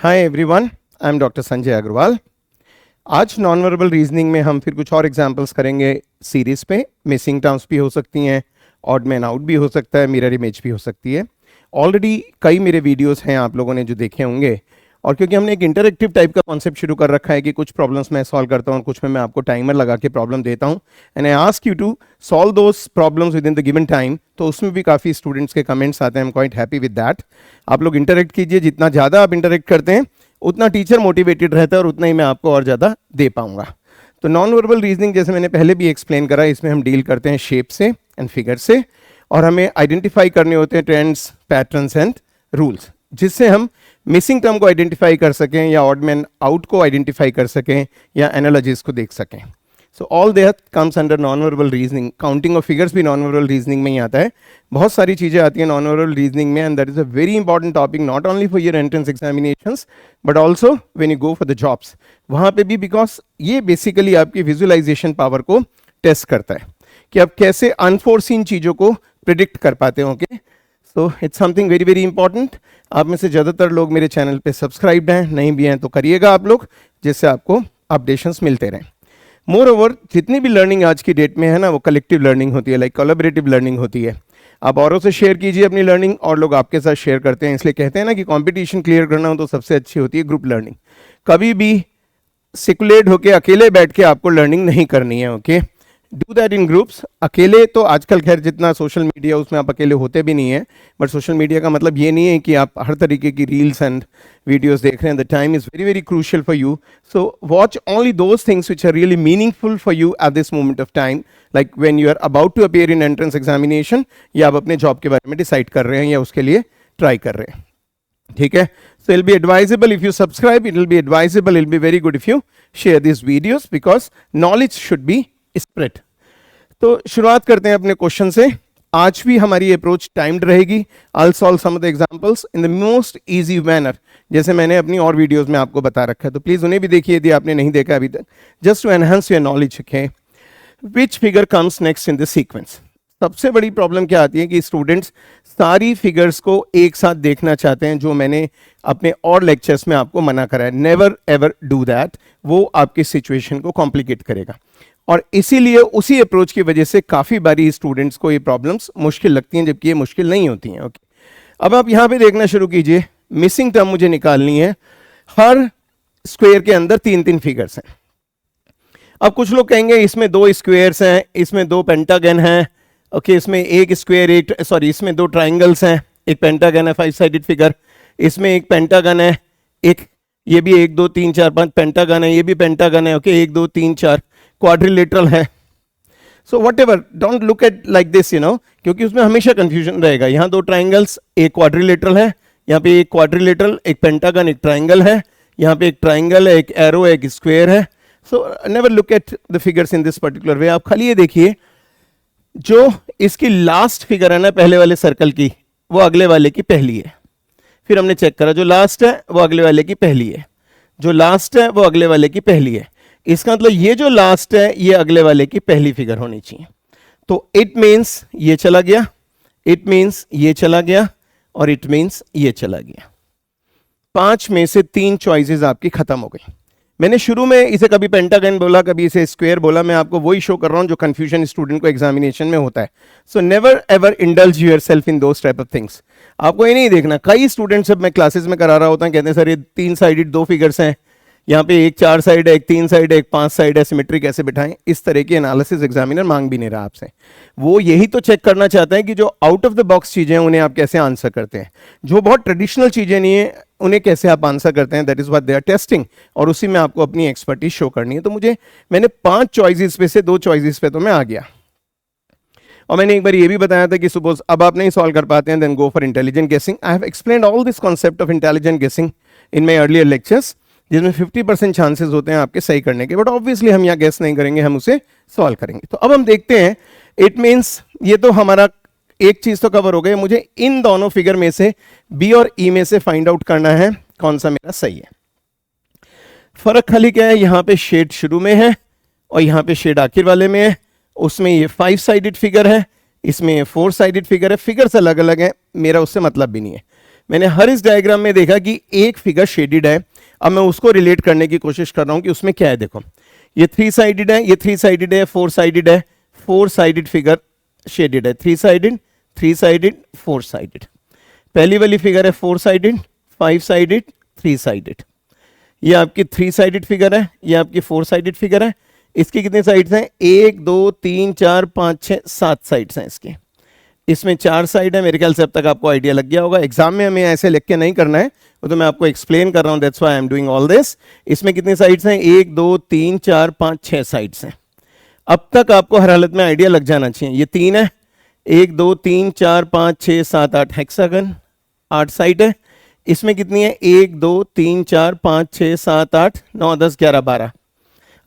Hi everyone, I am doctor Sanjay Agrawal. आज non verbal reasoning में हम फिर कुछ और एग्जांपल्स करेंगे सीरीज पे। मिसिंग टर्म्स भी हो सकती हैं, ऑड मैन आउट भी हो सकता है, मिरर इमेज भी हो सकती है। ऑलरेडी कई मेरे वीडियोस हैं आप लोगों ने जो देखे होंगे, और क्योंकि हमने एक इंटरेक्टिव टाइप का कॉन्सेप्ट शुरू कर रखा है कि कुछ प्रॉब्लम्स मैं सॉल्व करता हूँ और कुछ में मैं आपको टाइमर लगा के प्रॉब्लम देता हूँ and I ask you to solve those problems within the given time, तो उसमें भी काफ़ी स्टूडेंट्स के कमेंट्स आते हैं। I am quite happy with that. आप लोग इंटरेक्ट कीजिए, जितना ज़्यादा आप इंटरेक्ट करते हैं उतना टीचर मोटिवेटेड रहता है और उतना ही मैं आपको और ज़्यादा दे पाऊंगा। तो नॉन वर्बल रीजनिंग जैसे मैंने पहले भी एक्सप्लेन करा, इसमें हम डील करते हैं शेप से एंड फिगर से, और हमें आइडेंटिफाई करने होते हैं ट्रेंड्स, पैटर्न्स एंड रूल्स, जिससे हम मिसिंग टर्म को आइडेंटिफाई कर सकें या ऑड मैन आउट को आइडेंटिफाई कर सकें या एनालॉजीज को देख सकें। So all that comes under non verbal reasoning. Counting of figures भी नॉन वर्बल रीजनिंग में ही आता है। बहुत सारी चीज़ें आती हैं नॉन वर्बल रीजनिंग में, and that is a very important topic not only for your entrance examinations but also when you go for the jobs, वहाँ पे भी, बिकॉज ये बेसिकली आपकी विजुअलाइजेशन पावर को टेस्ट करता है कि आप कैसे अनफोर्सीन चीज़ों को प्रिडिक्ट कर पाते हो। Okay, so it's something very very important. आप में से ज़्यादातर लोग मेरे चैनल पे सब्सक्राइब्ड हैं, नहीं भी हैं तो करिएगा आप लोग, जिससे आपको अपडेशंस मिलते रहें। मोर ओवर, जितनी भी लर्निंग आज की डेट में है ना, वो कलेक्टिव लर्निंग होती है, लाइक कोलैबोरेटिव लर्निंग होती है। आप औरों से शेयर कीजिए अपनी लर्निंग, और लोग आपके साथ शेयर करते हैं। इसलिए कहते हैं ना कि कंपटीशन क्लियर करना हो तो सबसे अच्छी होती है ग्रुप लर्निंग। कभी भी सिकुलेट होके अकेले बैठ के आपको लर्निंग नहीं करनी है। Okay, do that in groups. अकेले तो आजकल खैर जितना सोशल मीडिया उसमें आप अकेले होते भी नहीं है, बट सोशल मीडिया का मतलब ये नहीं है कि आप हर तरीके की रील्स एंड वीडियोस देख रहे हैं। The time is very very crucial for you, so watch only those things which are really meaningful for you at this moment of time, like when you are about to appear in entrance examination, या आप अपने job के बारे में decide कर रहे हैं या उसके लिए ट्राई कर रहे हैं। ठीक है, so it'll be advisable if you subscribe, it'll be advisable, it'll be very good if you share these videos because knowledge should be spread. तो शुरुआत करते हैं अपने क्वेश्चन से। आज भी हमारी अप्रोच टाइम्ड रहेगी। I'll solve some of the examples in the most easy manner, जैसे मैंने अपनी और वीडियोस में आपको बता रखा है, तो प्लीज उन्हें भी देखिए यदि आपने नहीं देखा अभी तक, just to enhance your knowledge. Okay, which figure comes next in the sequence. सबसे बड़ी प्रॉब्लम क्या आती है कि स्टूडेंट्स सारी फिगर्स को एक साथ देखना चाहते हैं, जो मैंने अपने और लेक्चर्स में आपको मना करा है। नेवर एवर डू दैट, वो आपकी सिचुएशन को कॉम्प्लिकेट करेगा, और इसीलिए उसी अप्रोच की वजह से काफ़ी बारी स्टूडेंट्स को ये प्रॉब्लम्स मुश्किल लगती हैं, जबकि ये मुश्किल नहीं होती हैं। ओके, अब आप यहाँ पे देखना शुरू कीजिए। मिसिंग टर्म मुझे निकालनी है। हर स्क्वायर के अंदर 3-3 फिगर्स हैं। अब कुछ लोग कहेंगे इसमें 2 स्क्वायर्स हैं, इसमें 2 पेंटागन हैं। ओके, इसमें एक स्क्वायर, इसमें 2 ट्राइंगल्स हैं, एक पेंटागन है, 5 साइडेड फिगर। इसमें एक पेंटागन है, एक ये भी 1 2 3 4 5 पेंटागन है, ये भी पेंटागन है। ओके, 1 2 3 4 क्वाड्रिलेटरल है। So what ever, don't look at like this, you know, क्योंकि उसमें हमेशा कंफ्यूजन रहेगा। यहाँ 2 ट्राइंगल्स, एक क्वाड्रिलेटरल है, यहाँ पे एक क्वाड्रिलेटरल, एक पेंटागन, एक ट्राइंगल है, यहाँ पे एक ट्राइंगल है, एक एरो है, एक स्क्वायर है। So never look at the figures in this particular way. आप खाली ये देखिए, जो इसकी लास्ट फिगर है ना पहले वाले सर्कल की, वो अगले वाले की पहली है। फिर हमने चेक करा, जो लास्ट है वो अगले वाले की पहली है, जो लास्ट है वो अगले वाले की पहली है। इसका मतलब ये जो लास्ट है ये अगले वाले की पहली फिगर होनी चाहिए। तो इट मीन्स ये चला गया, इट मीन्स ये चला गया, और इट मीन्स ये चला गया। 5 में से 3 चॉइसेस आपकी खत्म हो गई। मैंने शुरू में इसे कभी पेंटागन बोला, कभी इसे स्क्वायर बोला। मैं आपको वही शो कर रहा हूं जो कंफ्यूजन स्टूडेंट को एग्जामिनेशन में होता है। So never ever indulge yourself in those type of things. आपको ये नहीं देखना। कई स्टूडेंट्स अब मैं क्लासेस में करा रहा होता हूं, कहते हैं सर ये 3 साइडेड 2 फिगर्स हैं, यहाँ पे एक 4 साइड है, एक 3 साइड है, एक 5 साइड है, सिमेट्री कैसे बिठाएं। इस तरह की एनालिसिस एग्जामिनर मांग भी नहीं रहा आपसे। वो यही तो चेक करना चाहता है कि जो आउट ऑफ द बॉक्स चीजें हैं उन्हें आप कैसे आंसर करते हैं, जो बहुत ट्रेडिशनल चीजें नहीं है उन्हें कैसे आप आंसर करते हैं। That is what they are testing, और उसी में आपको अपनी एक्सपर्टीज शो करनी है। तो मैंने 5 चॉइसेस पे से 2 चॉइसेस पे तो मैं आ गया। और मैंने एक बार ये भी बताया था कि सपोज अब आप नहीं सॉल्व कर पाते हैं, देन गो फॉर इंटेलिजेंट गेसिंग। I have explained all this concept of intelligent गेसिंग इन माय अर्लियर लेक्चर्स, जिसमें 50% चांसेस होते हैं आपके सही करने के, बट ऑब्वियसली हम यहाँ गेस नहीं करेंगे, हम उसे सॉल्व करेंगे। तो अब हम देखते हैं, इट मीन्स ये तो हमारा एक चीज तो कवर हो गई। मुझे इन दोनों फिगर में से बी और ई में से फाइंड आउट करना है कौन सा मेरा सही है। फर्क खाली क्या है, यहाँ पे शेड शुरू में है और यहाँ पे शेड आखिर वाले में है। उसमें ये 5 साइडेड फिगर है, इसमें ये 4 साइडेड फिगर है। फिगर्स अलग अलग है, मेरा उससे मतलब भी नहीं है। मैंने हर इस डायग्राम में देखा कि एक फिगर शेडेड है, अब मैं उसको रिलेट करने की कोशिश कर रहा हूं कि उसमें क्या है। देखो ये 3 साइडेड है, ये 3 साइडेड है, 4 साइडेड है, 4 साइडेड फिगर शेडेड है, 3 साइडेड, 3 साइडेड, 4 साइडेड। पहली वाली फिगर है 4 साइडेड, 5 साइडेड, 3 साइडेड। ये आपकी 3 साइडेड फिगर है, ये आपकी 4 साइडेड फिगर है। इसकी कितने साइड्स हैं? 1 2 3 4 5 6 7 साइड्स हैं इसकी। इसमें 4 साइड है। मेरे ख्याल से अब तक आपको आइडिया लग गया होगा। एग्जाम में हमें ऐसे लिख के नहीं करना है, वो तो मैं आपको एक्सप्लेन कर रहा हूं, that's why I am doing all this. इसमें कितनी साइड्स हैं? 1 2 3 4 5 6 साइड्स हैं। अब तक आपको हर हालत में आइडिया लग जाना चाहिए। ये 3 है, 1 2 3 4 5 6 7 8 हेक्सागन, 8 साइड है। इसमें कितनी है? 1 2 3 4 5 6 7 8 9 10 11 12।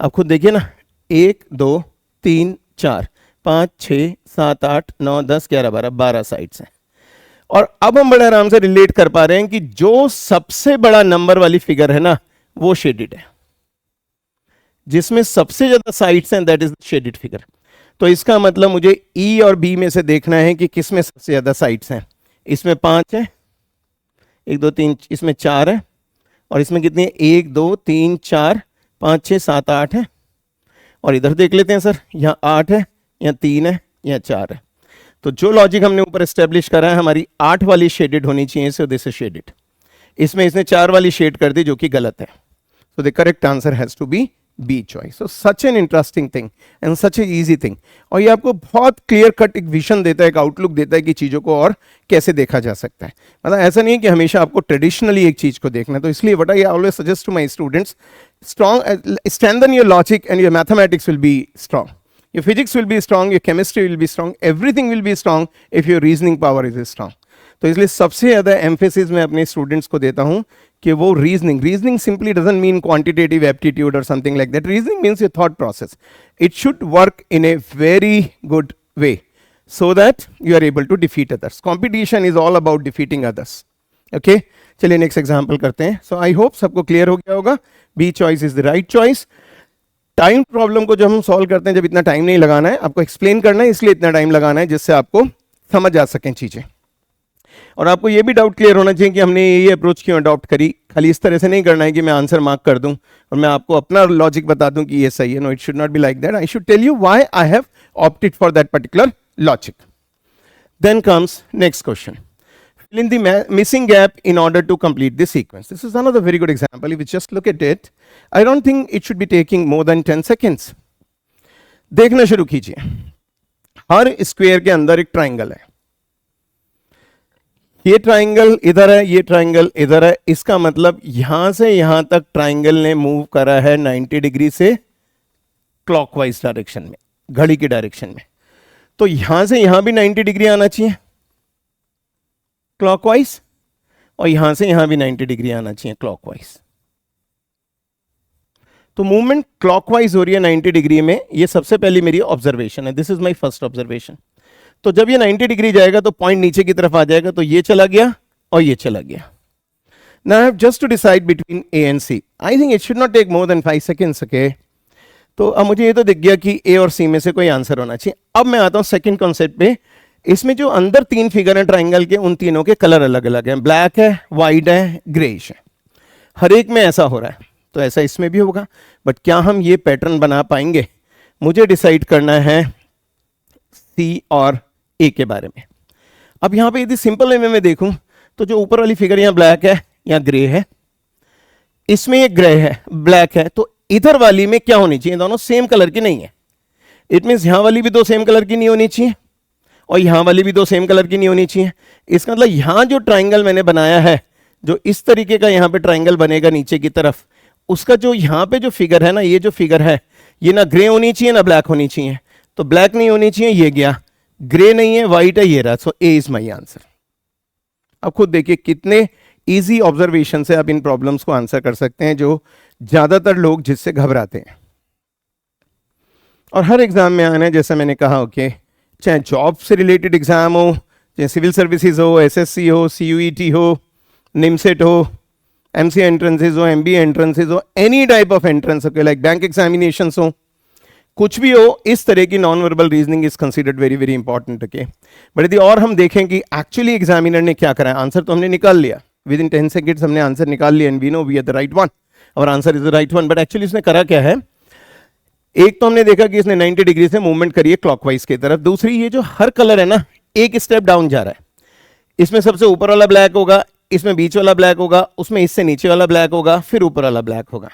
आप खुद देखिए ना, 1 2 3 4 5 6 7 8 9 10 11 12 12 साइड्स हैं। और अब हम बड़े आराम से रिलेट कर पा रहे हैं कि जो सबसे बड़ा नंबर वाली फिगर है ना, वो शेडेड है। जिसमें सबसे ज्यादा साइड्स हैं, दैट इज शेडेड फिगर। तो इसका मतलब मुझे ई और बी में से देखना है कि किस में सबसे ज्यादा साइड्स हैं। इसमें 5 है, 1 2 3, इसमें 4 है, और इसमें कितनी है? 1 2 3 4 5 6 7 8 है। और इधर देख लेते हैं सर, यहाँ 8 है, यहाँ 3 है, यहाँ 4 है। तो जो लॉजिक हमने ऊपर एस्टेब्लिश करा है, हमारी 8 वाली शेडेड होनी चाहिए, सो दिस इज शेडेड। इसमें इसने 4 वाली शेड कर दी, जो कि गलत है। So the correct answer has to be B choice. So such an interesting thing and such a easy thing. और ये आपको बहुत क्लियर कट एक विजन देता है, एक आउटलुक देता है कि चीज़ों को और कैसे देखा जा सकता है। मतलब ऐसा नहीं है कि हमेशा आपको ट्रेडिशनली एक चीज़ को देखना है। तो इसलिए what I always suggest to my students, strong strengthen your logic and your mathematics will be strong, your physics will be strong, your chemistry will be strong, everything will be strong if your reasoning power is strong. तो इसलिए सबसे ज़्यादा emphasis मैं अपने students को देता हूं कि वो reasoning simply doesn't mean quantitative aptitude or something like that. Reasoning means your thought process. It should work in a very good way so that you are able to defeat others. Competition is all about defeating others. Okay? चलिए next example करते हैं। सो I hope सबको clear हो गया होगा। B choice is the right choice. Time problem को जब हम सॉल्व करते हैं, जब इतना टाइम नहीं लगाना है, आपको एक्सप्लेन करना है, इसलिए इतना टाइम लगाना है जिससे आपको समझ आ सकें चीजें। और आपको ये भी डाउट क्लियर होना चाहिए कि हमने ये अप्रोच क्यों अडॉप्ट करी। खाली इस तरह से नहीं करना है कि मैं आंसर मार्क कर दूं और मैं आपको अपना लॉजिक बता दूं कि ये सही है। No, it should not be like that. I should tell you why I have opted for that particular logic. Then comes next question, fill in the missing gap in order to complete the sequence. This is another very good example. If you just look at it, I don't think it should be taking more than 10 seconds. देखना शुरू कीजिए। हर square के अंदर एक triangle है। ये triangle इधर है, ये ट्राइंगल इधर है। इसका मतलब यहां से यहां तक ट्राइंगल ने मूव करा है 90 डिग्री से क्लॉकवाइज डायरेक्शन में, घड़ी की डायरेक्शन में। तो यहां से यहां भी 90 डिग्री आना चाहिए क्लॉकवाइज, और यहां से यहां भी 90 डिग्री आना चाहिए क्लॉकवाइज। तो मूवमेंट क्लॉकवाइज हो रही है 90 डिग्री में। ये सबसे पहली मेरी ऑब्जर्वेशन है। This is my first observation. तो जब ये 90 डिग्री जाएगा तो पॉइंट नीचे की तरफ आ जाएगा। तो ये चला गया और ये चला गया। Now I have just to decide between A and C. I think it should not take more than 5 seconds. Okay, तो अब मुझे ये तो दिख गया कि ए और सी में से कोई आंसर होना चाहिए। अब मैं आता हूं सेकेंड कॉन्सेप्ट पे। इसमें जो अंदर 3 फिगर हैं ट्राइंगल के, उन तीनों के कलर अलग अलग हैं। ब्लैक है, वाइट है, ग्रेइश है। हर एक में ऐसा हो रहा है, तो ऐसा इसमें भी होगा। बट क्या हम ये पैटर्न बना पाएंगे? मुझे डिसाइड करना है सी और ए के बारे में। अब यहां पे यदि सिंपल वे में देखूं तो जो ऊपर वाली फिगर यहां ब्लैक है, यहां ग्रे है, इसमें ये ग्रे है, ब्लैक है। तो इधर वाली में क्या होनी चाहिए? दोनों सेम कलर की नहीं है। इट मीन्स यहां वाली भी 2 सेम कलर की नहीं होनी चाहिए और यहां वाली भी 2 सेम कलर की नहीं होनी चाहिए। इसका मतलब यहां जो ट्राइंगल मैंने बनाया है, जो इस तरीके का यहां पे ट्राइंगल बनेगा नीचे की तरफ, उसका जो यहां पे जो फिगर है ना, ये जो फिगर है, ये ना ग्रे होनी चाहिए ना ब्लैक होनी चाहिए। तो ब्लैक नहीं होनी चाहिए, ये गया। ग्रे नहीं है, व्हाइट है, ये रहा। सो ए इज माई आंसर। अब खुद देखिए कितने इजी ऑब्जर्वेशन से आप इन प्रॉब्लम्स को आंसर कर सकते हैं, जो ज्यादातर लोग जिससे घबराते हैं। और हर एग्जाम में आना है, जैसे मैंने कहा, ओके, चाहे जॉब से रिलेटेड एग्जाम हो, चाहे सिविल सर्विसेज हो, एसएससी हो, सीयूईटी हो, निमसेट हो, एमसीए एंट्रेंसेज हो, एमबीए एंट्रेंसेज हो, any type of entrance, okay, like bank examinations हो, कुछ भी हो, इस तरह की non verbal reasoning is considered very very important, okay. But यदि और हम देखें कि एक्चुअली एग्जामिनर ने क्या करा है, आंसर तो हमने निकाल लिया, विद इन 10 सेकेंड्स हमने आंसर निकाल लिया, and we know we are the right one, और answer is the right one. But actually इसने करा क्या है, एक तो हमने देखा कि इसने 90 डिग्री से मूवमेंट करी है क्लॉकवाइज की तरफ, दूसरी ये जो हर कलर है ना एक स्टेप डाउन जा रहा है, इसमें सबसे ऊपर वाला ब्लैक होगा, इसमें बीच वाला ब्लैक होगा, उसमें इससे नीचे वाला ब्लैक होगा, फिर ऊपर वाला ब्लैक होगा।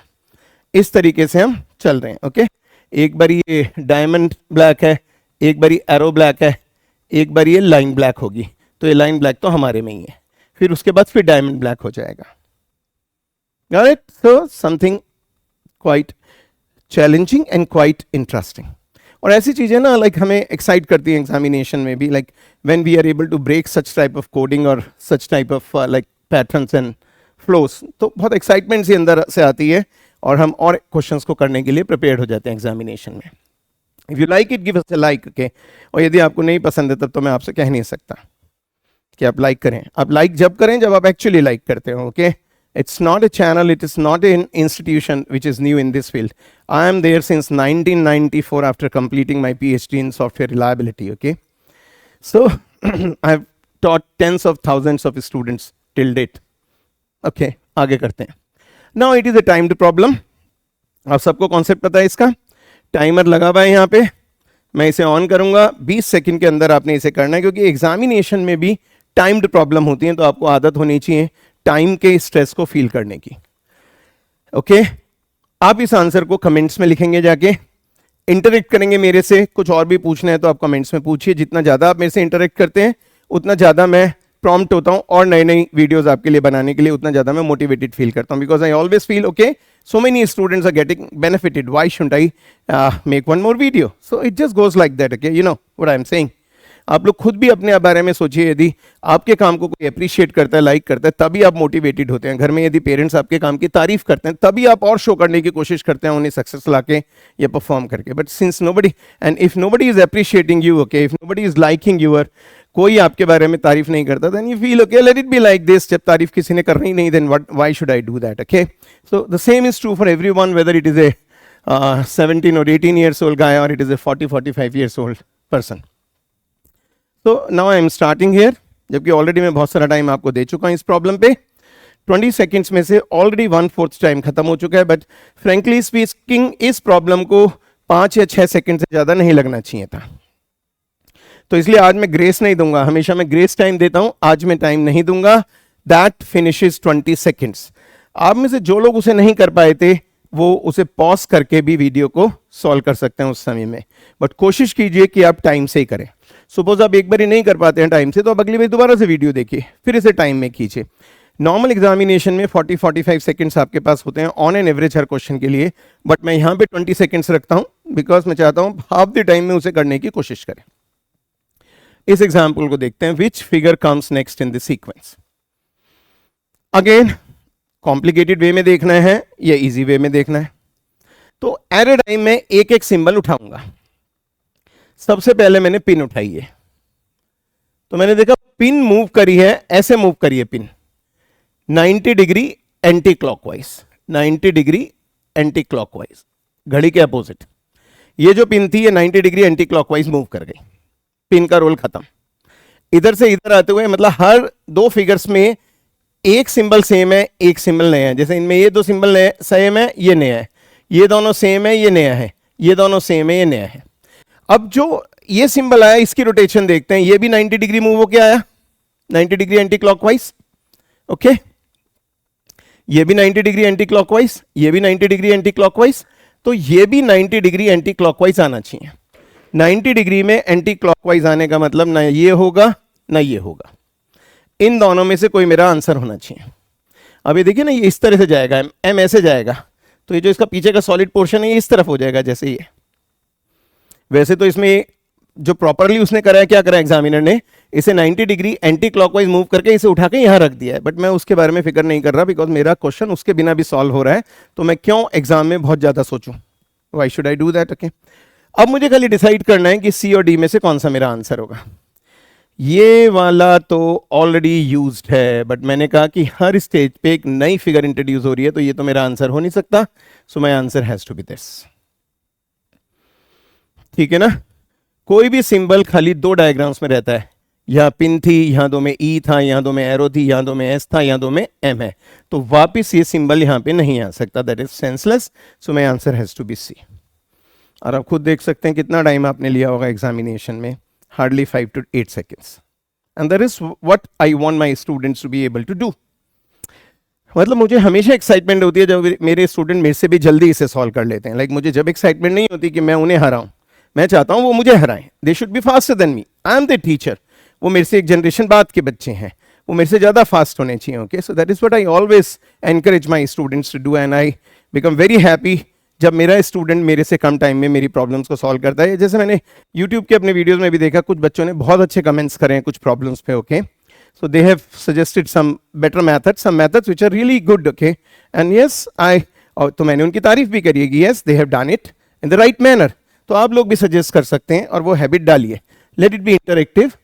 इस तरीके से हम चल रहे हैं, ओके। एक बार ये डायमंड ब्लैक है, एक बार एरो ब्लैक है, एक बार ये लाइन ब्लैक होगी, तो ये लाइन ब्लैक तो हमारे में ही है, फिर उसके बाद फिर डायमंड ब्लैक हो जाएगा। Got it? So something quite challenging and quite interesting. और ऐसी चीजें ना लाइक हमें एक्साइट करती हैं एग्जामिनेशन में भी, like when we are able to break such type of coding और such type of like patterns and flows, तो बहुत एक्साइटमेंट सी अंदर से आती है और हम और क्वेश्चंस को करने के लिए प्रिपेयर हो जाते हैं एग्जामिनेशन में। If you like it give us a like, okay. और यदि आपको नहीं पसंद है तब तो मैं आपसे कह नहीं सकता कि आप लाइक करें। आप लाइक जब करें जब आप एक्चुअली लाइक करते हो, okay. It's not a channel, it is not an institution which is new in this field. I am there since 1994 after completing my PhD in software reliability, okay. So I've taught tens of thousands of students till date. Okay, आगे करते हैं। Now it is a timed problem. आप सबको concept पता है इसका, timer लगा हुआ है यहाँ पे, मैं इसे ऑन करूंगा, 20 सेकंड के अंदर आपने इसे करना है, क्योंकि एग्जामिनेशन में भी टाइम्ड प्रॉब्लम होती है, तो आपको आदत होनी चाहिए टाइम के स्ट्रेस को फील करने की, ओके। आप इस आंसर को कमेंट्स में लिखेंगे, जाके इंटरेक्ट करेंगे मेरे से, कुछ और भी पूछना है तो आप कमेंट्स में पूछिए। जितना ज़्यादा आप मेरे से इंटरेक्ट करते हैं उतना ज़्यादा मैं प्रॉम्प्ट होता हूँ और नई नई वीडियोस आपके लिए बनाने के लिए उतना ज़्यादा मैं मोटिवेटेड फील करता हूँ, because I always feel okay so many students are getting benefited, why shouldn't I make one more video? So it just goes like that, okay, you know what I'm saying. आप लोग खुद भी अपने बारे में सोचिए, यदि आपके काम को कोई अप्रिशिएट करता है, लाइक करता है, तभी आप मोटिवेटेड होते हैं। घर में यदि पेरेंट्स आपके काम की तारीफ करते हैं तभी आप और शो करने की कोशिश करते हैं उन्हें सक्सेस लाके या परफॉर्म करके। But since nobody and if nobody is appreciating you, okay, if nobody is liking your, कोई आपके बारे में तारीफ नहीं करता, then you feel okay let it be like this. जब तारीफ किसी ने करनी नहीं, then why should I do that, okay. So the same is true for everyone, whether it is a 17 or 18 years old guy or it is a 40-45 years old person. तो now I am starting here, जबकि already मैं बहुत सारा time आपको दे चुका हूं इस problem पे। 20 सेकेंड्स में से ऑलरेडी 1/4 टाइम खत्म हो चुका है, बट फ्रेंकली स्पीकिंग इस प्रॉब्लम को 5 या 6 सेकेंड से ज़्यादा नहीं लगना चाहिए था, तो इसलिए आज मैं ग्रेस नहीं दूंगा। हमेशा मैं ग्रेस टाइम देता हूं, आज मैं टाइम नहीं दूंगा। That finishes 20 seconds. आप में से जो लोग उसे नहीं कर पाए थे वो उसे पॉज करके भी वीडियो को सॉल्व कर सकते हैं उस समय में, बट कोशिश कीजिए कि आप टाइम से ही करें। सपोज आप एक बार ही नहीं कर पाते हैं टाइम से, तो आप अगली बार दोबारा से वीडियो देखिए, फिर इसे टाइम में कीजिए। नॉर्मल एग्जामिनेशन में 40-45 सेकंड्स आपके पास होते हैं on an average her question के लिए, बट मैं यहाँ पे 20 सेकंड्स रखता हूँ बिकॉज मैं चाहता हूँ हाफ द टाइम में उसे करने की कोशिश करें। इस एग्जाम्पल को देखते हैं, which figure comes next in the sequence. Again complicated way में देखना है या इजी वे में देखना है, तो एट ए टाइम में एक एक सिंबल उठाऊंगा। सबसे पहले मैंने पिन उठाई है, तो मैंने देखा पिन मूव करी है, ऐसे मूव करी है pin 90 degree anti clockwise, 90 degree anti clockwise, घड़ी के अपोजिट। ये जो पिन थी ये 90 डिग्री एंटी क्लॉकवाइज मूव कर गई, पिन का रोल खत्म। इधर से इधर आते हुए, मतलब हर दो फिगर्स में एक सिंबल सेम है, एक सिंबल नया है। जैसे इनमें ये दो सिंबल सेम है, ये नया है, ये दोनों सेम है, ये नया है, ये दोनों सेम है, ये नया है। अब जो ये सिंबल आया इसकी रोटेशन देखते हैं, ये भी 90 डिग्री मूव होके आया, 90 डिग्री एंटी क्लॉकवाइज, ओके। ये भी 90 डिग्री एंटी क्लॉकवाइज, ये भी 90 डिग्री एंटी क्लॉकवाइज, तो ये भी 90 डिग्री एंटी क्लॉकवाइज आना चाहिए। 90 डिग्री में एंटी क्लॉकवाइज आने का मतलब ना ये होगा ना ये होगा, इन दोनों में से कोई मेरा आंसर होना चाहिए। अब ये देखिए ना, ये इस तरह से जाएगा, एम ऐसे जाएगा, तो ये जो इसका पीछे का सॉलिड पोर्शन है ये इस तरफ हो जाएगा जैसे ये। वैसे तो इसमें जो प्रॉपरली उसने करा है, क्या करा एग्जामिनर ने, इसे 90 डिग्री एंटी क्लॉकवाइज मूव करके इसे उठा के यहां रख दिया है, बट मैं उसके बारे में फिक्र नहीं कर रहा बिकॉज मेरा क्वेश्चन उसके बिना भी सॉल्व हो रहा है, तो मैं क्यों एग्जाम में बहुत ज्यादा सोचूं, why should I do that, okay. अब मुझे खाली डिसाइड करना है कि सी और डी में से कौन सा मेरा आंसर होगा। ये वाला तो ऑलरेडी यूज्ड है, बट मैंने कहा कि हर स्टेज पे एक नई फिगर इंट्रोड्यूस हो रही है, तो ये तो मेरा आंसर हो नहीं सकता, so my answer has to be this. ठीक है ना। कोई भी सिंबल खाली दो डायग्राम्स में रहता है, यहाँ पिन थी, यहाँ दो में ई था, यहाँ दो में एरो थी, यहाँ दो में एस था, यहाँ दो में एम है, तो वापिस ये सिंबल यहाँ पे नहीं आ सकता, that is senseless. So my answer has to be C. और आप खुद देख सकते हैं कितना टाइम आपने लिया होगा एग्जामिनेशन में, hardly 5 to 8 seconds, and that is what I want my students to be able to do. मतलब मुझे हमेशा एक्साइटमेंट होती है जब मेरे स्टूडेंट मेरे से भी जल्दी इसे सॉल्व कर लेते हैं। लाइक मुझे जब एक्साइटमेंट नहीं होती कि मैं उन्हें हराऊं, मैं चाहता हूं वो मुझे हराएं, they should be faster than me, I am the teacher. वो मेरे से एक जनरेशन बाद के बच्चे हैं, वो मेरे से ज़्यादा फास्ट होने चाहिए। Okay, so that is what I always encourage my students to do, and I become very happy जब मेरा स्टूडेंट मेरे से कम टाइम में मेरी प्रॉब्लम्स को सॉल्व करता है। जैसे मैंने यूट्यूब के अपने वीडियोज़ में भी देखा, कुछ बच्चों ने बहुत अच्छे कमेंट्स करे हैं कुछ प्रॉब्लम्स पे। Okay, so they have suggested some better methods, some methods which are really good. Okay, and yes, तो मैंने उनकी तारीफ भी करी है कि yes they have done it in the right manner। तो आप लोग भी सजेस्ट कर सकते हैं और वो हैबिट डालिए, let it be interactive।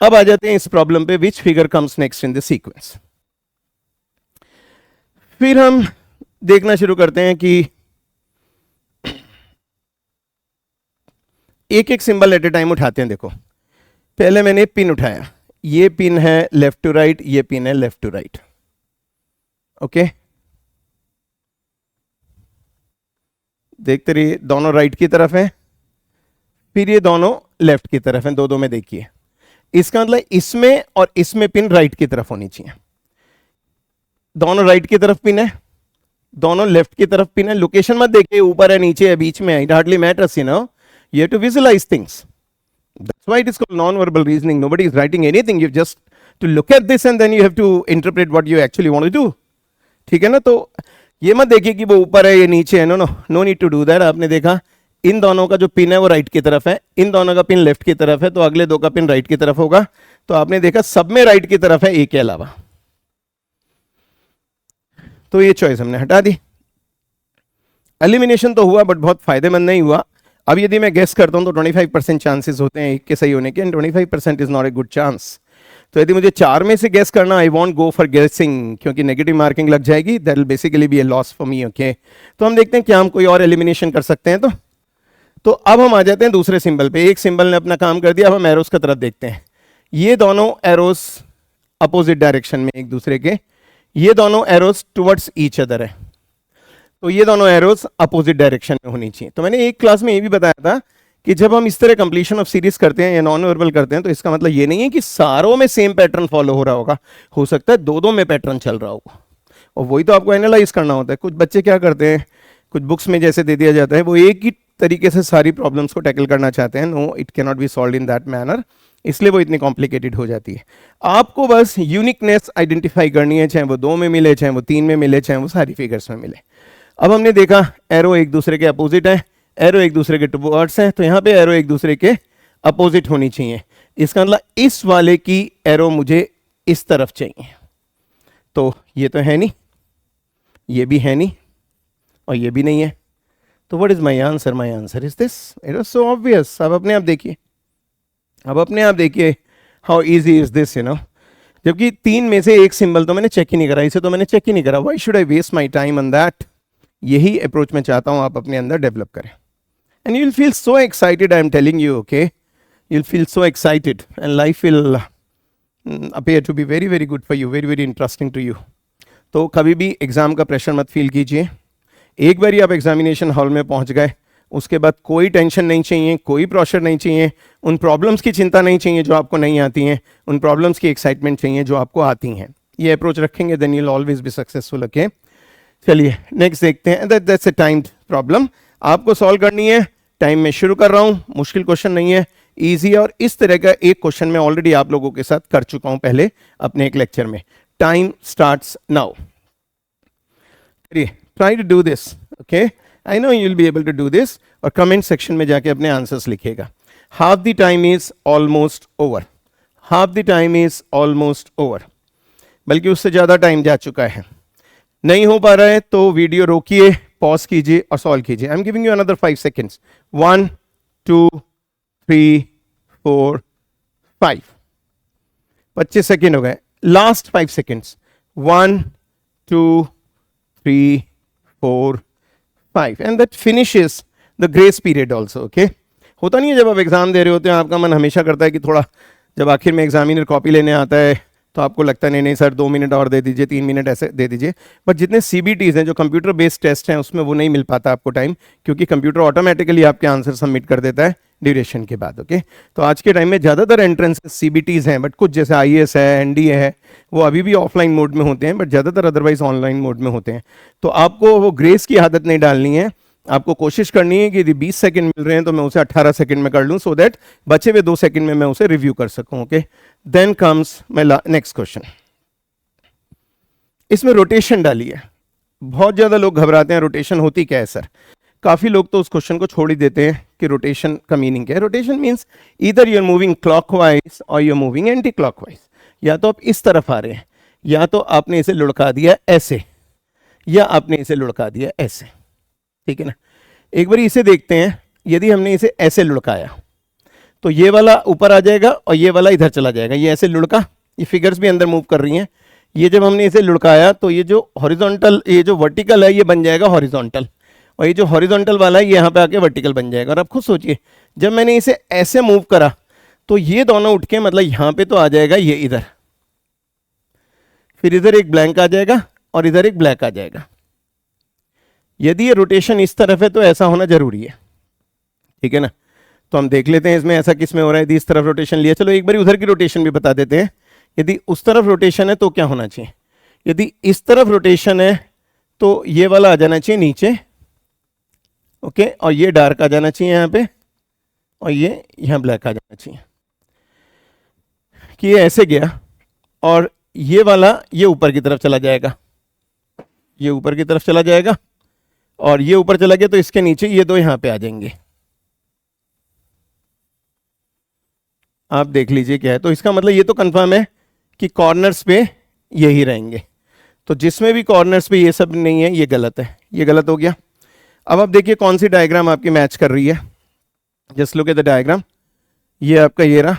अब आ जाते हैं इस प्रॉब्लम पे, which figure comes next in the sequence। फिर हम देखना शुरू करते हैं कि एक एक सिंबल एट ए टाइम उठाते हैं। देखो, पहले मैंने पिन उठाया, ये पिन है लेफ्ट टू राइट, ये पिन है लेफ्ट टू राइट। ओके, देखते रहिए, दोनों राइट की तरफ है, फिर ये दोनों लेफ्ट की तरफ है, दो में देखिए। इसका मतलब इसमें और इसमें पिन राइट की तरफ होनी चाहिए। दोनों राइट की तरफ पिन है, दोनों लेफ्ट की तरफ पिन है। लोकेशन मत देखिए ऊपर है नीचे है बीच में है, it hardly matters, you know, you have to visualize things. That's why it is called non-verbal reasoning. Nobody is writing anything. You just to look at this and then you have to interpret what you actually want to do. ठीक है ना। तो ये मत देखिए कि वो ऊपर है ये नीचे है, no no, no need to do that. आपने देखा इन दोनों का जो पिन है वो राइट की तरफ है, इन दोनों का पिन लेफ्ट की तरफ है, तो अगले दो का पिन राइट की तरफ होगा। तो आपने देखा सब में राइट की तरफ है, एक के अलावा। तो ये चॉइस हमने हटा दी। एलिमिनेशन तो हुआ बट बहुत फायदेमंद नहीं हुआ। अब यदि मैं गेस करता हूं तो 25% चांसेस होते हैं एक के सही होने के, and 25% is not a good chance. तो यदि मुझे 4 में से गेस करना, आई वॉन्ट गो फॉर गेसिंग, क्योंकि नेगेटिव मार्किंग लग जाएगी, that will basically be a loss for me. Okay, तो हम देखते हैं क्या हम कोई और एलिमिनेशन कर सकते हैं। तो अब हम आ जाते हैं दूसरे सिंबल पे। एक सिंबल ने अपना काम कर दिया, अब हम एरोस की तरफ देखते हैं। ये दोनों एरोस अपोजिट डायरेक्शन में एक दूसरे के, ये दोनों एरोस टुवर्ड्स ईच अदर है, तो ये दोनों एरोस अपोजिट डायरेक्शन में होनी चाहिए। तो मैंने एक क्लास में ये भी बताया था कि जब हम इस तरह कंप्लीशन ऑफ सीरीज करते हैं या नॉन वर्बल करते हैं, तो इसका मतलब ये नहीं है कि सारों में सेम पैटर्न फॉलो हो रहा होगा, हो सकता है दो में पैटर्न चल रहा होगा, और वही तो आपको एनालाइज करना होता है। कुछ बच्चे क्या करते हैं, कुछ बुक्स में जैसे दे दिया जाता है, वो एक ही तरीके से सारी प्रॉब्लम्स को टैकल करना चाहते हैं। No, it can not be solve in that manner, इसलिए वो इतनी कॉम्प्लिकेटेड हो जाती है। आपको बस यूनिकनेस आइडेंटिफाई करनी है, चाहे वो 2 में मिले, चाहे वो 3 में मिले, चाहे वो सारी फिगर्स में मिले। अब हमने देखा एरो एक दूसरे के अपोजिट है, एरो एक दूसरे के टुवर्ड्स है, तो यहाँ पे एरो एक दूसरे के अपोजिट होनी चाहिए। इसका मतलब इस वाले की एरो मुझे इस तरफ चाहिए, तो ये तो है नहीं, ये भी है नहीं, और ये भी नहीं है। तो what is my answer? My answer is this. It was so obvious. अब अपने आप देखिए, अब अपने आप देखिए how easy is this, you know. जबकि 3 में से एक सिंबल तो मैंने चेक ही नहीं करा, इसे तो मैंने चेक ही नहीं करा। Why should I waste my time on that? यही अप्रोच मैं चाहता हूं आप अपने अंदर डेवलप करें, and you will feel so excited, I am telling you. Okay, you will feel so excited and life will appear to be very very good for you, very very interesting to you. तो कभी भी exam का pressure मत feel कीजिए। एक बार ही आप examination hall में पहुंच गए, उसके बाद कोई टेंशन नहीं चाहिए, कोई प्रेशर नहीं चाहिए, उन प्रॉब्लम्स की चिंता नहीं चाहिए जो आपको नहीं आती हैं, उन प्रॉब्लम्स की एक्साइटमेंट चाहिए जो आपको आती हैं। ये अप्रोच रखेंगे, then you will always be successful. Okay, चलिए नेक्स्ट देखते हैं। दैट्स ए टाइम्ड प्रॉब्लम, आपको सॉल्व करनी है। टाइम में शुरू कर रहा हूं, मुश्किल क्वेश्चन नहीं है, इजी है। और इस तरह का एक क्वेश्चन मैं ऑलरेडी आप लोगों के साथ कर चुका हूं पहले अपने एक लेक्चर में। Time starts now. Try to do this. Okay, I know you will be able to do this, और कमेंट सेक्शन में जाके अपने आंसर्स लिखिएगा। Half the time is almost over, half the time is almost over, बल्कि उससे ज्यादा time जा चुका है। नहीं हो पा रहा है तो वीडियो रोकिए, पॉज कीजिए और सॉल्व कीजिए। I am giving you another 5 seconds। 1 2 3 4 5, 25 second हो गए। Last 5 seconds। 1 2 3 4 5, and that finishes the grace period also. Okay, होता नहीं है जब आप एग्ज़ाम दे रहे होते हैं आपका मन हमेशा करता है कि थोड़ा, जब आखिर में एग्जामिनर कॉपी लेने आता है तो आपको लगता है नहीं नहीं सर 2 मिनट और दे दीजिए, 3 मिनट ऐसे दे दीजिए। बट जितने CBTs हैं जो कंप्यूटर बेस्ड टेस्ट हैं उसमें वो नहीं मिल पाता आपको टाइम, क्योंकि कंप्यूटर ऑटोमेटिकली आपके आंसर सबमिट कर देता है ड्यूरेशन के बाद। ओके, तो आज के टाइम में ज़्यादातर एंट्रेंस CBTs हैं, बट कुछ जैसे IAS है, NDA है, वो अभी भी ऑफलाइन मोड में होते हैं, बट ज़्यादातर अदरवाइज ऑनलाइन मोड में होते हैं। तो आपको वो ग्रेस की आदत नहीं डालनी है, आपको कोशिश करनी है कि यदि 20 सेकंड मिल रहे हैं तो मैं उसे 18 सेकंड में कर लूं, सो दैट बचे हुए 2 सेकंड में मैं उसे रिव्यू कर सकूं। Okay, then comes my next question. इसमें रोटेशन डाली है। बहुत ज़्यादा लोग घबराते हैं रोटेशन होती क्या है सर। काफ़ी लोग तो उस क्वेश्चन को छोड़ ही देते हैं कि रोटेशन का मीनिंग क्या है। Rotation means either you are moving clockwise or you are moving anticlockwise. या तो आप इस तरफ आ रहे हैं, या तो आपने इसे लुढ़का दिया ऐसे, या आपने इसे लुढ़का दिया ऐसे। ठीक है ना। एक बार इसे देखते हैं, यदि हमने इसे ऐसे लुढ़काया तो ये वाला ऊपर आ जाएगा और ये वाला इधर चला जाएगा। ये ऐसे लुढ़का, ये फिगर्स भी अंदर मूव कर रही हैं। ये जब हमने इसे लुढ़काया तो ये जो हॉरिजॉन्टल, ये जो वर्टिकल है ये बन जाएगा हॉरिजॉन्टल, और ये जो हॉरिजॉन्टल वाला है ये यहाँ पे आके वर्टिकल बन जाएगा। और आप खुद सोचिए, जब मैंने इसे ऐसे मूव करा तो ये दोनों उठ के मतलब यहाँ पे तो आ जाएगा ये इधर, फिर इधर एक ब्लैंक आ जाएगा और इधर एक ब्लैक आ जाएगा। यदि ये रोटेशन इस तरफ है तो ऐसा होना जरूरी है। ठीक है ना। तो हम देख लेते हैं इसमें ऐसा किस में हो रहा है। यदि इस तरफ रोटेशन लिया, चलो एक बार उधर की रोटेशन भी बता देते हैं। यदि उस तरफ रोटेशन है तो क्या होना चाहिए, यदि इस तरफ रोटेशन है तो ये वाला आ जाना चाहिए नीचे। ओके, और ये डार्क आ जाना चाहिए यहाँ पे, और ये यहाँ ब्लैक आ जाना चाहिए। कि ये ऐसे गया और ये वाला ये ऊपर की तरफ चला जाएगा, ये ऊपर की तरफ चला जाएगा, और ये ऊपर चला गया तो इसके नीचे ये दो यहां पे आ जाएंगे। आप देख लीजिए क्या है। तो इसका मतलब ये तो कंफर्म है कि कॉर्नर्स पे यही रहेंगे। तो जिसमें भी कॉर्नर्स पे ये सब नहीं है ये गलत है, ये गलत हो गया। अब आप देखिए कौन सी डायग्राम आपकी मैच कर रही है। Just look at the diagram. ये आपका ये रहा,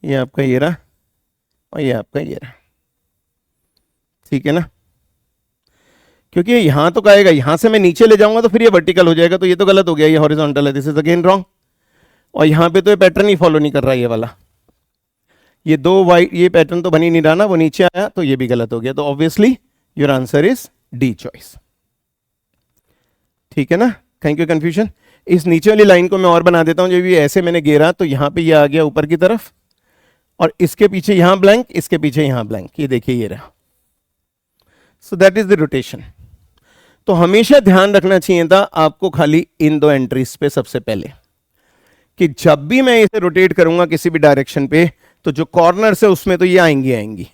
ये आपका ये रहा, और ये आपका ये रहा। ठीक है ना। क्योंकि यहां तो कहेगा, यहां से मैं नीचे ले जाऊंगा तो फिर ये वर्टिकल हो जाएगा, तो ये तो गलत हो गया, ये हॉरिजॉन्टल है, दिस इज अगेन रॉन्ग। और यहां पे तो ये पैटर्न ही फॉलो नहीं कर रहा है ये वाला, ये दो वाइट, ये पैटर्न तो बन ही नहीं रहा ना, वो नीचे आया तो ये भी गलत हो गया। तो obviously your answer is D choice. ठीक है ना। Thank you confusion. इस नीचे वाली लाइन को मैं और बना देता हूं। जब ये ऐसे मैंने घेरा तो यहां पे ये आ गया ऊपर की तरफ, और इसके पीछे यहां ब्लैंक, इसके पीछे यहां ब्लैंक, ये देखिए ये रहा। So that is the rotation. तो हमेशा ध्यान रखना चाहिए था आपको खाली इन दो एंट्रीज पे सबसे पहले, कि जब भी मैं इसे रोटेट करूंगा किसी भी डायरेक्शन पे तो जो कॉर्नर्स है उसमें तो ये आएंगी आएंगी,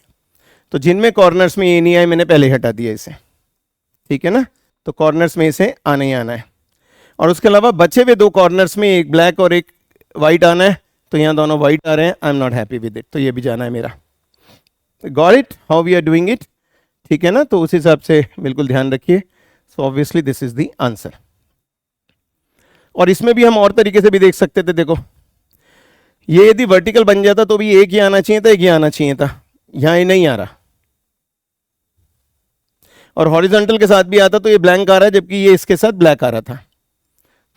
तो जिनमें कॉर्नर्स में ये नहीं आए मैंने पहले ही हटा दिया इसे। ठीक है ना। तो कॉर्नर्स में इसे आना ही आना है, और उसके अलावा बचे हुए दो कॉर्नर्स में एक ब्लैक और एक वाइट आना है, तो यहां दोनों वाइट आ रहे हैं, I am not happy with it, तो ये भी जाना है मेरा। Got it how we are doing it. ठीक है ना। तो उस हिसाब से बिल्कुल ध्यान रखिए। So obviously this is the answer. और इसमें भी हम और तरीके से भी देख सकते थे। देखो ये यदि वर्टिकल बन जाता तो भी एक ही आना चाहिए था, एक ही आना चाहिए था, यहां ये नहीं आ रहा। और हॉरिजॉन्टल के साथ भी आता तो ये ब्लैंक आ रहा है, जबकि ये इसके साथ ब्लैक आ रहा था।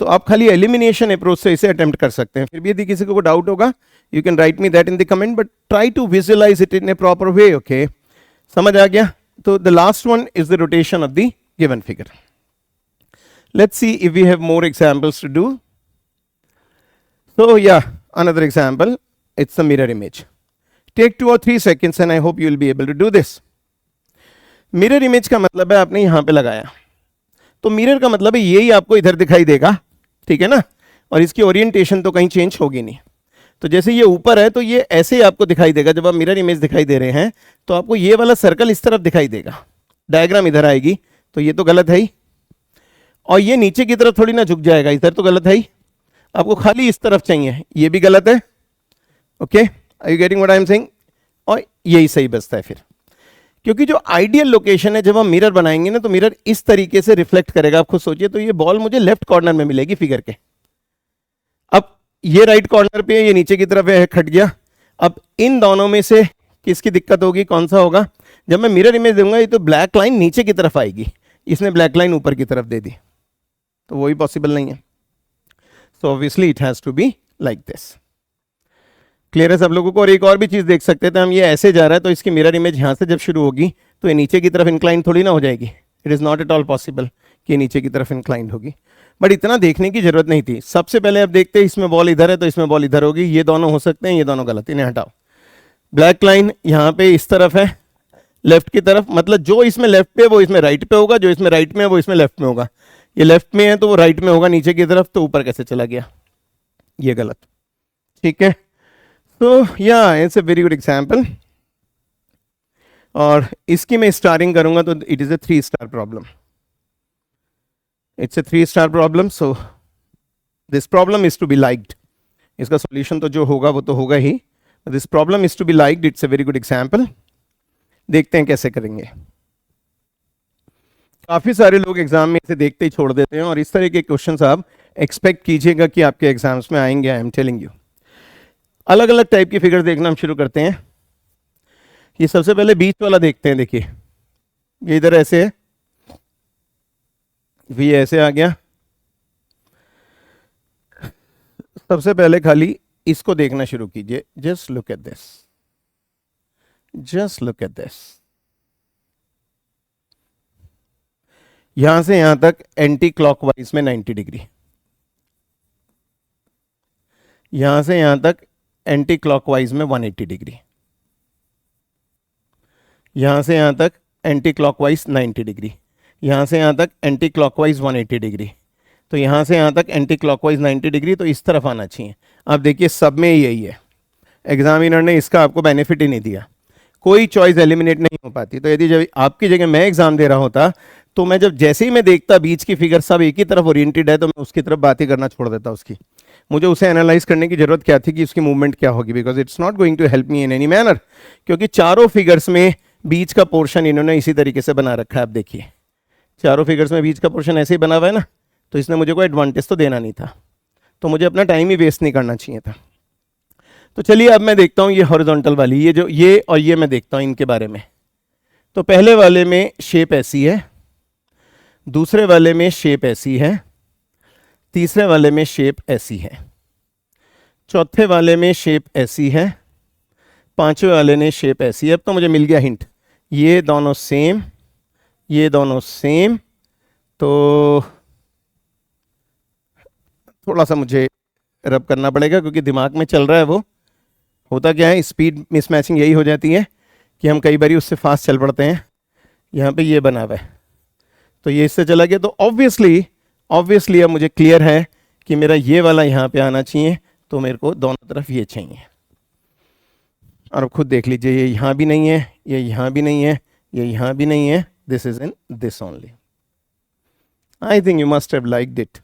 तो आप खाली एलिमिनेशन अप्रोच से इसे अटेम्प्ट कर सकते हैं। फिर भी यदि किसी को डाउट होगा you can write me that in the comment, but try to visualise it in a proper way. Okay, समझ आ गया। तो the last one is the rotation of the given figure. Let's see if we have more examples to do. So yeah, another example, it's a mirror image. Take 2 or 3 seconds and I hope you will be able to do this. Mirror image का मतलब है आपने यहां पे लगाया, तो mirror का मतलब है यही आपको इधर दिखाई देगा। ठीक है ना। और इसकी ओरिएंटेशन तो कहीं चेंज होगी नहीं। तो जैसे ये ऊपर है तो ये ऐसे ही आपको दिखाई देगा। जब आप मिरर इमेज दिखाई दे रहे हैं तो आपको ये वाला सर्कल इस तरफ दिखाई देगा, डायग्राम इधर आएगी, तो ये तो गलत है ही। और ये नीचे की तरफ थोड़ी ना झुक जाएगा, इधर तो गलत है ही। आपको खाली इस तरफ चाहिए, ये भी गलत है। Okay, are you getting what I am saying. और यही सही बचता है फिर, क्योंकि जो आइडियल लोकेशन है जब हम मिरर बनाएंगे ना तो मिरर इस तरीके से रिफ्लेक्ट करेगा। आप खुद सोचिए, तो ये बॉल मुझे लेफ्ट कॉर्नर में मिलेगी फिगर के। अब ये राइट कॉर्नर पे, ये नीचे की तरफ है, खट गया। अब इन दोनों में से किसकी दिक्कत होगी, कौन सा होगा। जब मैं मिरर इमेज दूंगा ये तो ब्लैक लाइन नीचे की तरफ आएगी, इसने ब्लैक लाइन ऊपर की तरफ दे दी, तो वही पॉसिबल नहीं है। So obviously it has to be like this. Clear है सब लोगों को? और एक और भी चीज़ देख सकते थे हम, ये ऐसे जा रहा है तो इसकी मिरर इमेज यहाँ से जब शुरू होगी तो ये नीचे की तरफ इंक्लाइन थोड़ी ना हो जाएगी। It is not at all possible कि नीचे की तरफ इंक्लाइंड होगी, बट इतना देखने की जरूरत नहीं थी। सबसे पहले अब देखते हैं, इसमें बॉल इधर है तो इसमें बॉल इधर होगी, ये दोनों हो सकते हैं, ये दोनों गलत, इन्हें हटाओ। ब्लैक लाइन यहाँ पे इस तरफ है, लेफ्ट की तरफ, मतलब जो इसमें लेफ्ट पे है वो इसमें राइट पे होगा, जो इसमें राइट में है वो इसमें लेफ्ट में होगा। ये लेफ्ट में है तो वो राइट में होगा नीचे की तरफ, तो ऊपर कैसे चला गया, ये गलत। ठीक है, तो या it's a very good example, और इसकी मैं स्टारिंग करूंगा तो it is a 3 star problem. It's a 3 star problem, so this problem is to be liked. इसका सॉल्यूशन तो जो होगा वो तो होगा ही, this problem is to be liked. It's a very good example, देखते हैं कैसे करेंगे। काफी सारे लोग एग्जाम में इसे देखते ही छोड़ देते हैं, और इस तरह के क्वेश्चंस आप एक्सपेक्ट कीजिएगा कि आपके एग्जाम्स में आएंगे। आई एम टेलिंग यू। अलग अलग टाइप की फिगर देखना हम शुरू करते हैं। ये सबसे पहले बीच वाला देखते हैं। देखिए ये इधर ऐसे है, ये ऐसे आ गया। सबसे पहले खाली इसको देखना शुरू कीजिए। Just look at this, just look at this. यहां से यहां तक एंटी क्लॉकवाइज में 90 डिग्री, यहां से यहां तक एंटी क्लॉकवाइज में 180 डिग्री, यहां से यहां तक एंटी क्लॉकवाइज 90 डिग्री, यहां से यहां तक एंटी क्लॉकवाइज 180 डिग्री, तो यहां से यहां तक एंटी क्लॉकवाइज 90 डिग्री, तो इस तरफ आना चाहिए। अब देखिए सब में यही है, एग्जामिनर ने इसका आपको बेनिफिट ही नहीं दिया, कोई चॉइस एलिमिनेट नहीं हो पाती। तो यदि जब आपकी जगह मैं एग्जाम दे रहा होता तो मैं जब जैसे ही मैं देखता बीच की फिगर सब एक ही तरफ ओरिएंटेड है, तो मैं उसकी तरफ बात ही करना छोड़ देता उसकी। मुझे उसे एनालाइज करने की जरूरत क्या थी कि उसकी मूवमेंट क्या होगी, because it's not going to help me in any manner, क्योंकि चारों फिगर्स में बीच का पोर्शन इन्होंने इसी तरीके से बना रखा है। आप देखिए चारों फिगर्स में बीच का पोर्शन ऐसे ही बना हुआ है ना, तो इसने मुझे कोई एडवांटेज तो देना नहीं था, तो मुझे अपना टाइम ही वेस्ट नहीं करना चाहिए था। तो चलिए अब मैं देखता हूँ ये हॉरिजॉन्टल वाली, ये जो ये और ये मैं देखता हूँ इनके बारे में। तो पहले वाले में शेप ऐसी है, दूसरे वाले में शेप ऐसी है, तीसरे वाले में शेप ऐसी है, चौथे वाले में शेप ऐसी है, पांचवें वाले में शेप ऐसी है। अब तो मुझे मिल गया हिंट, ये दोनों सेम, ये दोनों सेम। तो थोड़ा सा मुझे रब करना पड़ेगा क्योंकि दिमाग में चल रहा है वो। होता क्या है, स्पीड मिसमैचिंग यही हो जाती है कि हम कई बार उससे फास्ट चल पड़ते हैं। यहाँ पे ये बना हुआ है तो ये इससे चला गया, तो ऑब्वियसली अब मुझे क्लियर है कि मेरा ये वाला यहाँ पे आना चाहिए, तो मेरे को दोनों तरफ ये चाहिए। और अब खुद देख लीजिए, ये यहाँ भी नहीं है, ये यहाँ भी नहीं है, ये यहाँ भी नहीं है, this is in this only. I think you must have liked it.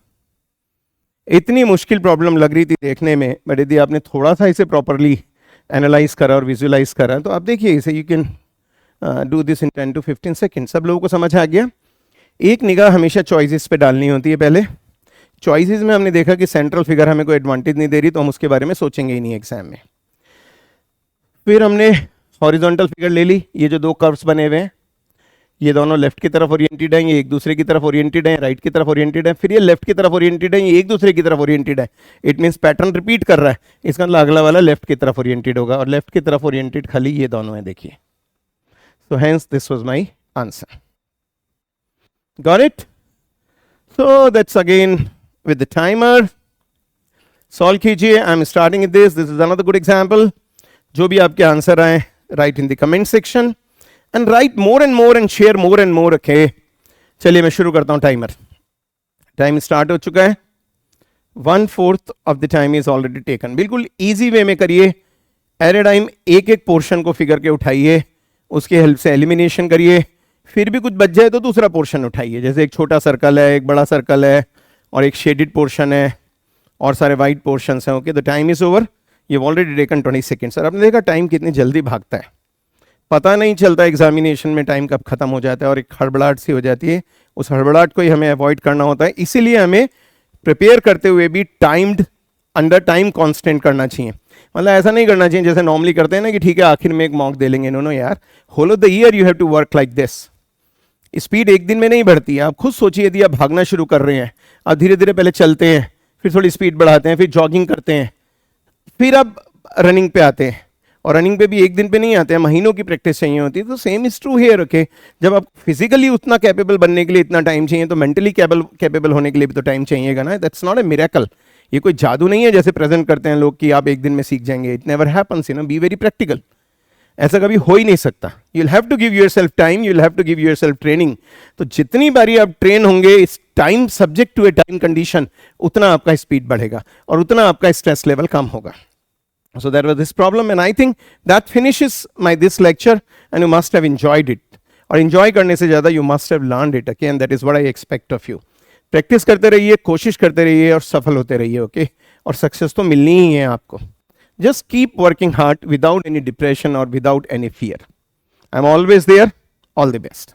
इतनी मुश्किल प्रॉब्लम लग रही थी देखने में, बट यदि आपने थोड़ा सा इसे प्रॉपरली एनालाइज करा और विजुअलाइज करा तो आप देखिए इसे, you can do this in 10 to 15 second. सब लोगों को समझ आ गया? एक निगाह हमेशा चॉइसेस पे डालनी होती है। पहले चॉइसेस में हमने देखा कि सेंट्रल फिगर हमें कोई एडवांटेज नहीं दे रही, तो हम उसके बारे में सोचेंगे ही नहीं एग्जाम में। फिर हमने हॉरिजॉन्टल फिगर ले ली, ये जो दो कर्व्स बने हुए हैं ये दोनों लेफ्ट की तरफ ओरिएंटेड हैं, ये एक दूसरे की तरफ ओरिएंटेड हैं, राइट की तरफ ओरिएंटेड है। फिर ये लेफ्ट की तरफ ओरिएंटेड है, ये एक दूसरे की तरफ ओरिएंटेड है। इट मींस पैटर्न रिपीट कर रहा है, इसका मतलब अगला वाला लेफ्ट की तरफ ओरिएंटेड होगा, और लेफ्ट की तरफ ओरिएंटेड खाली ये दोनों हैं। देखिए, so hence this was my answer. Got it? So that's again with the timer. Solve कीजिए। I am starting this is another good example. जो भी आपके आंसर आए, write in the comment section and write more and more and share more and more. Okay, चलिए मैं शुरू करता हूं। टाइमर टाइम स्टार्ट हो चुका है। 1/4 of the time is already taken. बिल्कुल इजी वे में करिए। एट ए टाइम एक एक पोर्शन को फिगर के उठाइए, उसके हेल्प से एलिमिनेशन करिए, फिर भी कुछ बच जाए तो दूसरा पोर्शन उठाइए। जैसे एक छोटा सर्कल है, एक बड़ा सर्कल है, और एक शेडेड पोर्शन है, और सारे वाइट पोर्शन हैं। Okay, the time is over. ये ऑलरेडी टेकन 20 सेकेंड। सर आपने देखा टाइम कितनी जल्दी भागता है, पता नहीं चलता एग्जामिनेशन में टाइम कब खत्म हो जाता है, और एक हड़बड़ाहट सी हो जाती है। उस हड़बड़ाहट को ही हमें अवॉइड करना होता है। इसीलिए हमें प्रिपेयर करते हुए भी टाइम्ड अंडर टाइम कांस्टेंट करना चाहिए। मतलब ऐसा नहीं करना चाहिए जैसे नॉर्मली करते हैं ना कि ठीक है आखिर में एक मॉक दे लेंगे। नो यार, whole of the year you have to work like this. Speed एक दिन में नहीं बढ़ती है। आप खुद सोचिए, यदि आप भागना शुरू कर रहे हैं, आप धीरे धीरे पहले चलते हैं, फिर थोड़ी स्पीड बढ़ाते हैं, फिर जॉगिंग करते हैं, फिर अब रनिंग पे आते हैं। और रनिंग पे भी एक दिन पे नहीं आते हैं, महीनों की प्रैक्टिस चाहिए होती है। तो same is true here, okay. जब आप फिजिकली उतना कैपेबल बनने के लिए इतना टाइम चाहिए, तो मेंटली कैपेबल होने के लिए भी तो टाइम चाहिएगा ना। That's not a miracle. ये कोई जादू नहीं है जैसे प्रेजेंट करते हैं लोग कि आप एक दिन में सीख जाएंगे। It never happens, you know, be very practical. ऐसा कभी हो ही नहीं सकता। You will have to give yourself time, you will have to give yourself training. तो जितनी बारी आप ट्रेन होंगे इस time subject to a time condition, उतना आपका स्पीड बढ़ेगा और उतना आपका स्ट्रेस लेवल कम होगा। So there was this problem, and I think that finishes my this lecture, and you must have enjoyed it. और enjoy करने से ज़्यादा you must have learned it, okay? And that is what I expect of you. Practice करते रहिए, कोशिश करते रहिए और सफल होते रहिए, ओके? और सक्सेस तो मिलनी ही है आपको। Just keep working hard without any depression or without any fear. I'm always there. All the best.